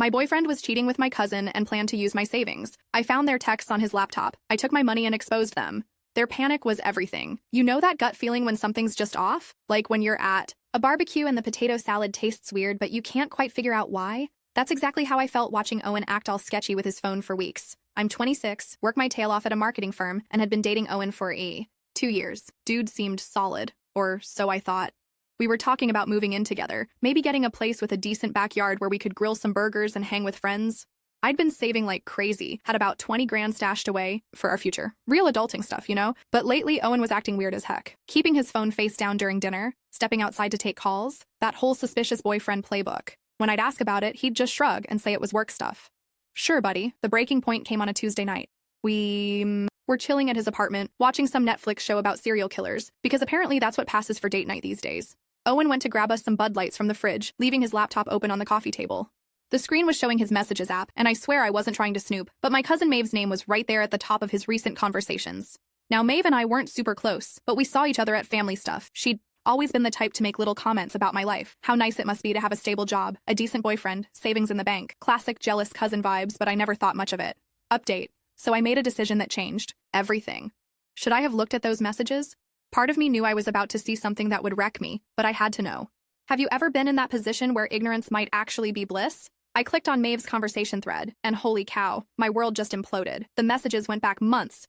My boyfriend was cheating with my cousin and planned to use my savings. I found their texts on his laptop. I took my money and exposed them. Their panic was everything. You know that gut feeling when something's just off? Like when you're at a barbecue and the potato salad tastes weird, but you can't quite figure out why? That's exactly how I felt watching Owen act all sketchy with his phone for weeks. I'm 26, work my tail off at a marketing firm, and had been dating Owen for 2 years. Dude seemed solid, or so I thought. We were talking about moving in together, maybe getting a place with a decent backyard where we could grill some burgers and hang with friends. I'd been saving like crazy, had about 20 grand stashed away for our future. Real adulting stuff, you know? But lately, Owen was acting weird as heck. Keeping his phone face down during dinner, stepping outside to take calls, that whole suspicious boyfriend playbook. When I'd ask about it, he'd just shrug and say it was work stuff. Sure, buddy. The breaking point came on a Tuesday night. We were chilling at his apartment, watching some Netflix show about serial killers, because apparently that's what passes for date night these days. Owen went to grab us some Bud Lights from the fridge, leaving his laptop open on the coffee table. The screen was showing his messages app, and I swear I wasn't trying to snoop, but my cousin Maeve's name was right there at the top of his recent conversations. Now, Maeve and I weren't super close, but we saw each other at family stuff. She'd always been the type to make little comments about my life. How nice it must be to have a stable job, a decent boyfriend, savings in the bank. Classic jealous cousin vibes, but I never thought much of it. Update. So I made a decision that changed everything. Should I have looked at those messages? Part of me knew I was about to see something that would wreck me, but I had to know. Have you ever been in that position where ignorance might actually be bliss? I clicked on Maeve's conversation thread, and holy cow, my world just imploded. The messages went back months,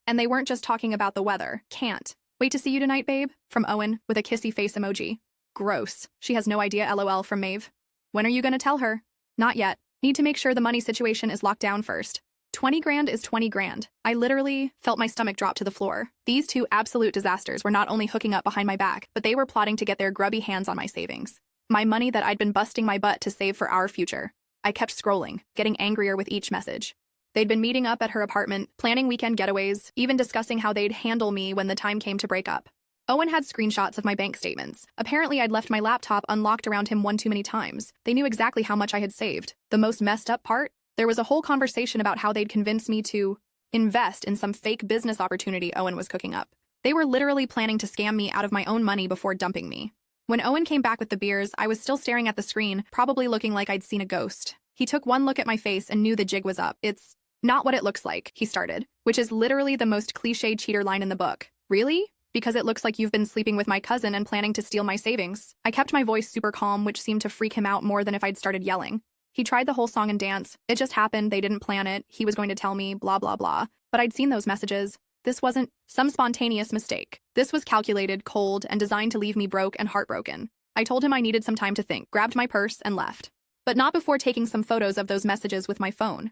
and they weren't just talking about the weather. Can't wait to see you tonight, babe? From Owen, with a kissy face emoji. Gross. She has no idea, LOL from Maeve. When are you gonna tell her? Not yet. Need to make sure the money situation is locked down first. 20 grand is 20 grand. I literally felt my stomach drop to the floor. These two absolute disasters were not only hooking up behind my back, but they were plotting to get their grubby hands on my savings. My money that I'd been busting my butt to save for our future. I kept scrolling, getting angrier with each message. They'd been meeting up at her apartment, planning weekend getaways, even discussing how they'd handle me when the time came to break up. Owen had screenshots of my bank statements. Apparently, I'd left my laptop unlocked around him one too many times. They knew exactly how much I had saved. The most messed up part? There was a whole conversation about how they'd convince me to invest in some fake business opportunity Owen was cooking up. They were literally planning to scam me out of my own money before dumping me. When Owen came back with the beers, I was still staring at the screen, probably looking like I'd seen a ghost. He took one look at my face and knew the jig was up. It's not what it looks like, he started, which is literally the most cliched cheater line in the book. Really? Because it looks like you've been sleeping with my cousin and planning to steal my savings. I kept my voice super calm, which seemed to freak him out more than if I'd started yelling. He tried the whole song and dance. It just happened, they didn't plan it, he was going to tell me, blah blah blah. But I'd seen those messages. This wasn't some spontaneous mistake. This was calculated, cold, and designed to leave me broke and heartbroken. I told him I needed some time to think, grabbed my purse, and left. But not before taking some photos of those messages with my phone.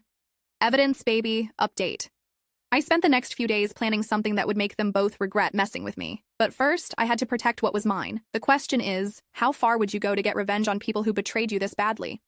Evidence, baby. Update. I spent the next few days planning something that would make them both regret messing with me. But first, I had to protect what was mine. The question is, how far would you go to get revenge on people who betrayed you this badly?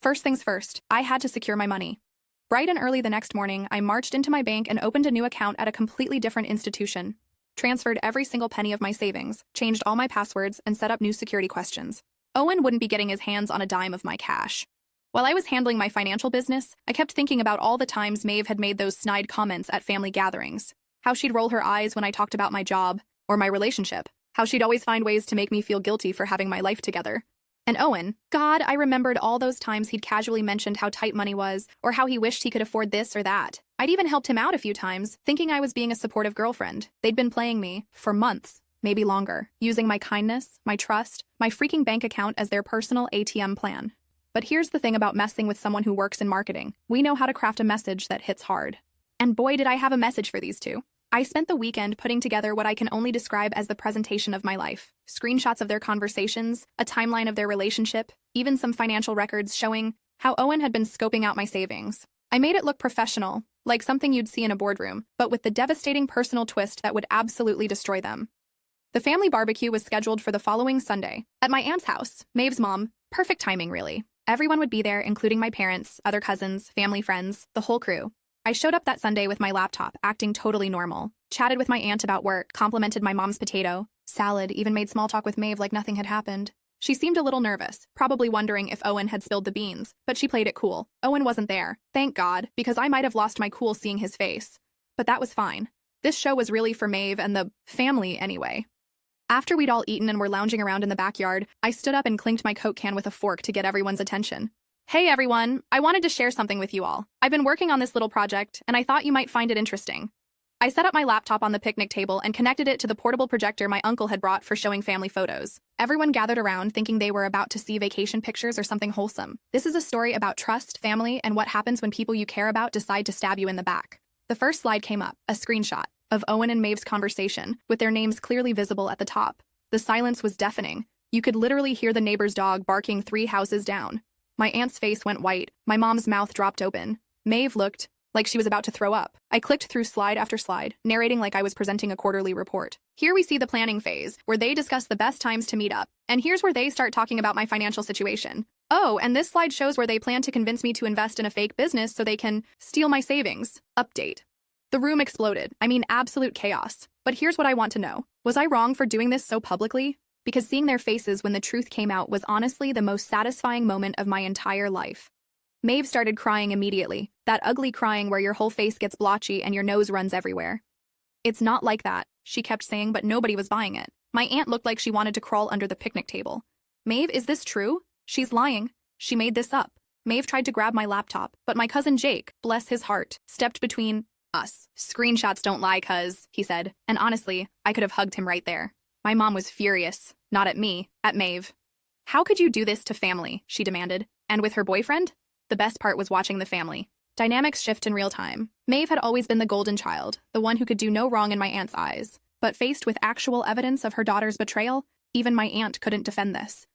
First things first, I had to secure my money. Bright and early the next morning, I marched into my bank and opened a new account at a completely different institution. Transferred every single penny of my savings, changed all my passwords, and set up new security questions. Owen wouldn't be getting his hands on a dime of my cash. While I was handling my financial business, I kept thinking about all the times Maeve had made those snide comments at family gatherings. How she'd roll her eyes when I talked about my job, or my relationship. How she'd always find ways to make me feel guilty for having my life together. And Owen, God, I remembered all those times he'd casually mentioned how tight money was, or how he wished he could afford this or that. I'd even helped him out a few times, thinking I was being a supportive girlfriend. They'd been playing me, for months, maybe longer, using my kindness, my trust, my freaking bank account as their personal ATM plan. But here's the thing about messing with someone who works in marketing. We know how to craft a message that hits hard. And boy, did I have a message for these two. I spent the weekend putting together what I can only describe as the presentation of my life. Screenshots of their conversations, a timeline of their relationship, even some financial records showing how Owen had been scoping out my savings. I made it look professional, like something you'd see in a boardroom, but with the devastating personal twist that would absolutely destroy them. The family barbecue was scheduled for the following Sunday, at my aunt's house, Maeve's mom. Perfect timing, really. Everyone would be there, including my parents, other cousins, family friends, the whole crew. I showed up that Sunday with my laptop, acting totally normal. Chatted with my aunt about work, complimented my mom's potato salad, even made small talk with Maeve like nothing had happened. She seemed a little nervous, probably wondering if Owen had spilled the beans, but she played it cool. Owen wasn't there, thank God, because I might have lost my cool seeing his face. But that was fine. This show was really for Maeve and the family anyway. After we'd all eaten and were lounging around in the backyard, I stood up and clinked my Coke can with a fork to get everyone's attention. Hey everyone, I wanted to share something with you all. I've been working on this little project, and I thought you might find it interesting. I set up my laptop on the picnic table and connected it to the portable projector my uncle had brought for showing family photos. Everyone gathered around thinking they were about to see vacation pictures or something wholesome. This is a story about trust, family, and what happens when people you care about decide to stab you in the back. The first slide came up, a screenshot of Owen and Maeve's conversation, with their names clearly visible at the top. The silence was deafening. You could literally hear the neighbor's dog barking 3 houses down. My aunt's face went white. My mom's mouth dropped open. Maeve looked like she was about to throw up. I clicked through slide after slide, narrating like I was presenting a quarterly report. Here we see the planning phase, where they discuss the best times to meet up. And here's where they start talking about my financial situation. Oh, and this slide shows where they plan to convince me to invest in a fake business so they can steal my savings. Update. The room exploded. I mean, absolute chaos. But here's what I want to know. Was I wrong for doing this so publicly? Because seeing their faces when the truth came out was honestly the most satisfying moment of my entire life. Maeve started crying immediately, that ugly crying where your whole face gets blotchy and your nose runs everywhere. It's not like that, she kept saying, but nobody was buying it. My aunt looked like she wanted to crawl under the picnic table. Maeve, is this true? She's lying. She made this up. Maeve tried to grab my laptop, but my cousin Jake, bless his heart, stepped between us. Screenshots don't lie, cuz, he said, and honestly, I could have hugged him right there. My mom was furious, not at me, at Maeve. How could you do this to family, she demanded, and with her boyfriend? The best part was watching the family. Dynamics shift in real time. Maeve had always been the golden child, the one who could do no wrong in my aunt's eyes. But faced with actual evidence of her daughter's betrayal, even my aunt couldn't defend this.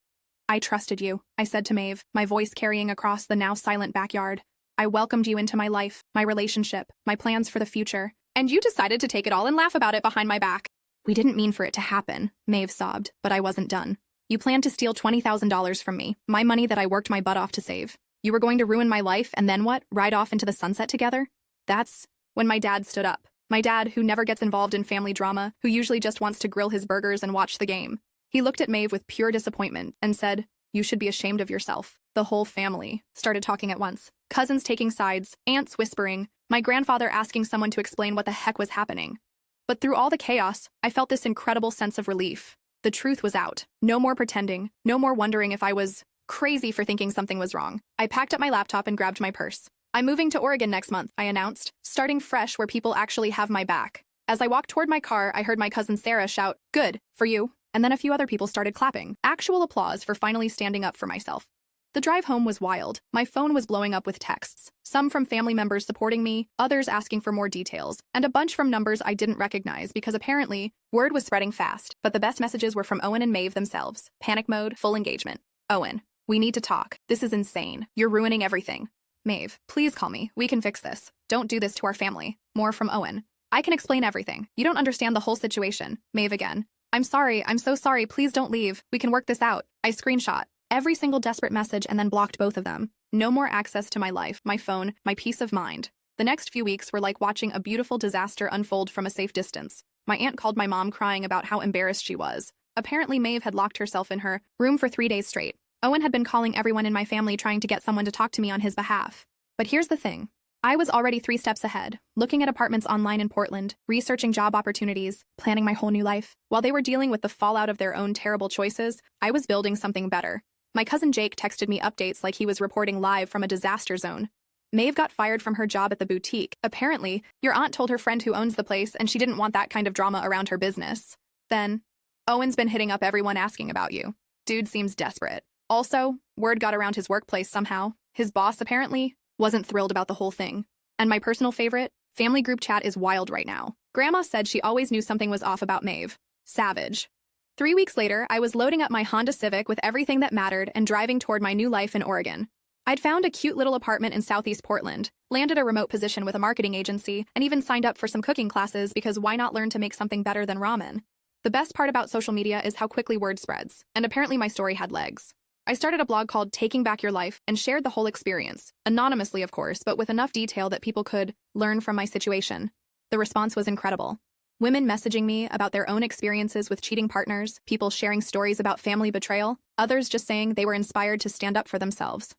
I trusted you, I said to Maeve, my voice carrying across the now silent backyard. I welcomed you into my life, my relationship, my plans for the future, and you decided to take it all and laugh about it behind my back. We didn't mean for it to happen, Maeve sobbed, but I wasn't done. You planned to steal $20,000 from me, my money that I worked my butt off to save. You were going to ruin my life and then what? Ride off into the sunset together? That's when my dad stood up. My dad, who never gets involved in family drama, who usually just wants to grill his burgers and watch the game. He looked at Maeve with pure disappointment and said, "You should be ashamed of yourself." The whole family started talking at once. Cousins taking sides, aunts whispering, my grandfather asking someone to explain what the heck was happening. But through all the chaos, I felt this incredible sense of relief. The truth was out. No more pretending. No more wondering if I was crazy for thinking something was wrong. I packed up my laptop and grabbed my purse. I'm moving to Oregon next month, I announced, starting fresh where people actually have my back. As I walked toward my car, I heard my cousin Sarah shout, "Good, for you." And then a few other people started clapping. Actual applause for finally standing up for myself. The drive home was wild. My phone was blowing up with texts, some from family members supporting me, others asking for more details, and a bunch from numbers I didn't recognize because apparently, word was spreading fast. But the best messages were from Owen and Maeve themselves. Panic mode, full engagement. Owen, we need to talk. This is insane. You're ruining everything. Maeve, please call me. We can fix this. Don't do this to our family. More from Owen. I can explain everything. You don't understand the whole situation. Maeve again. I'm sorry. I'm so sorry. Please don't leave. We can work this out. I screenshot every single desperate message and then blocked both of them. No more access to my life, my phone, my peace of mind. The next few weeks were like watching a beautiful disaster unfold from a safe distance. My aunt called my mom crying about how embarrassed she was. Apparently Maeve had locked herself in her room for 3 days straight. Owen had been calling everyone in my family trying to get someone to talk to me on his behalf. But here's the thing. I was already 3 steps ahead, looking at apartments online in Portland, researching job opportunities, planning my whole new life. While they were dealing with the fallout of their own terrible choices, I was building something better. My cousin Jake texted me updates like he was reporting live from a disaster zone. Maeve got fired from her job at the boutique. Apparently, your aunt told her friend who owns the place and she didn't want that kind of drama around her business. Then, Owen's been hitting up everyone asking about you. Dude seems desperate. Also, word got around his workplace somehow. His boss, apparently, wasn't thrilled about the whole thing. And my personal favorite, family group chat is wild right now. Grandma said she always knew something was off about Maeve. Savage. 3 weeks later, I was loading up my Honda Civic with everything that mattered and driving toward my new life in Oregon. I'd found a cute little apartment in Southeast Portland, landed a remote position with a marketing agency, and even signed up for some cooking classes because why not learn to make something better than ramen? The best part about social media is how quickly word spreads, and apparently my story had legs. I started a blog called Taking Back Your Life and shared the whole experience, anonymously of course, but with enough detail that people could learn from my situation. The response was incredible. Women messaging me about their own experiences with cheating partners, people sharing stories about family betrayal, others just saying they were inspired to stand up for themselves.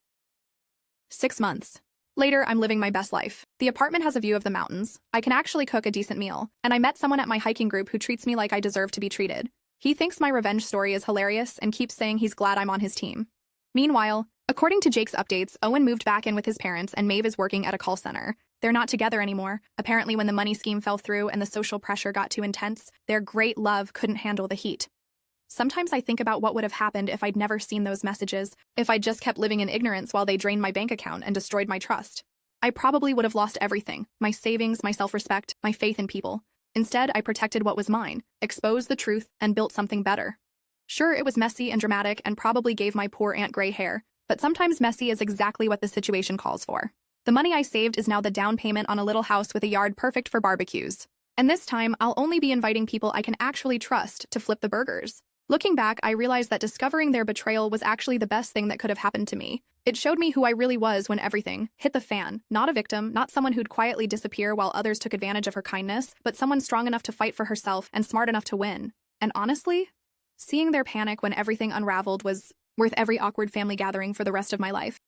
6 months. Later, I'm living my best life. The apartment has a view of the mountains. I can actually cook a decent meal, and I met someone at my hiking group who treats me like I deserve to be treated. He thinks my revenge story is hilarious and keeps saying he's glad I'm on his team. Meanwhile, According to Jake's updates, Owen moved back in with his parents and Maeve is working at a call center. They're not together anymore. Apparently, when the money scheme fell through and the social pressure got too intense, their great love couldn't handle the heat. Sometimes I think about what would have happened if I'd never seen those messages, if I'd just kept living in ignorance while they drained my bank account and destroyed my trust. I probably would have lost everything, my savings, my self-respect, my faith in people. Instead, I protected what was mine, exposed the truth, and built something better. Sure, it was messy and dramatic and probably gave my poor aunt gray hair, but sometimes messy is exactly what the situation calls for. The money I saved is now the down payment on a little house with a yard perfect for barbecues. And this time, I'll only be inviting people I can actually trust to flip the burgers. Looking back, I realized that discovering their betrayal was actually the best thing that could have happened to me. It showed me who I really was when everything hit the fan. Not a victim, not someone who'd quietly disappear while others took advantage of her kindness, but someone strong enough to fight for herself and smart enough to win. And honestly, seeing their panic when everything unraveled was worth every awkward family gathering for the rest of my life.